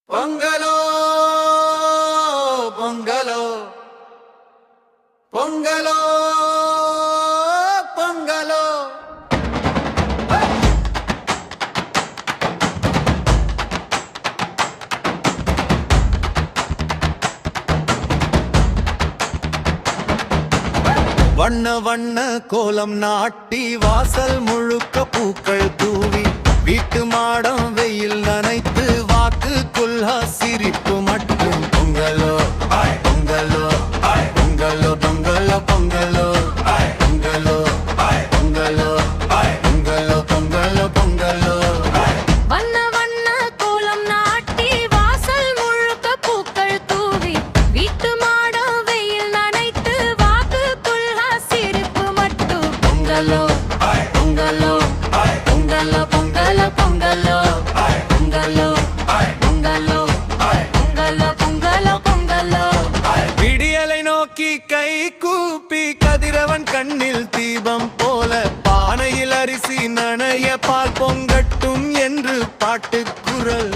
பொங்கலோ பொங்கலோ பொங்கலோ பொங்கலோ வண்ண வண்ண கோலம் நாட்டி வாசல் முழுக்க பூக்கள் தூவி வீட்டு மாடம் வெயில் நனைத்து வாக்கு குல்ஹா சிரிப்பு மட்டும் பொங்கலோ பொங்கலோ பொங்கலோ பொங்கலோ பொங்கலோ பொங்கலோ பொங்கலோ பொங்கலோ பொங்கலோ பொங்கலோ வண்ண வண்ண கோலம் நாட்டி வாசல் முழுக்க பூக்கள் தூவி வீட்டு மாடம் வெயில் நனைத்து வாக்கு குல்ஹா சிரிப்பு மட்டும் பொங்கலோ பொங்கலோ பொங்கலோ பொங்கலோ பொங்கலோ பொங்கலோ பொங்கலோ பொங்கலோ பொங்கலோ பொங்கலோ விடியலை நோக்கி கை கூப்பி கதிரவன் கண்ணில் தீபம் போல பானையில் அரிசி நனைய பால் பொங்கட்டும் என்று பாட்டுக்குரல்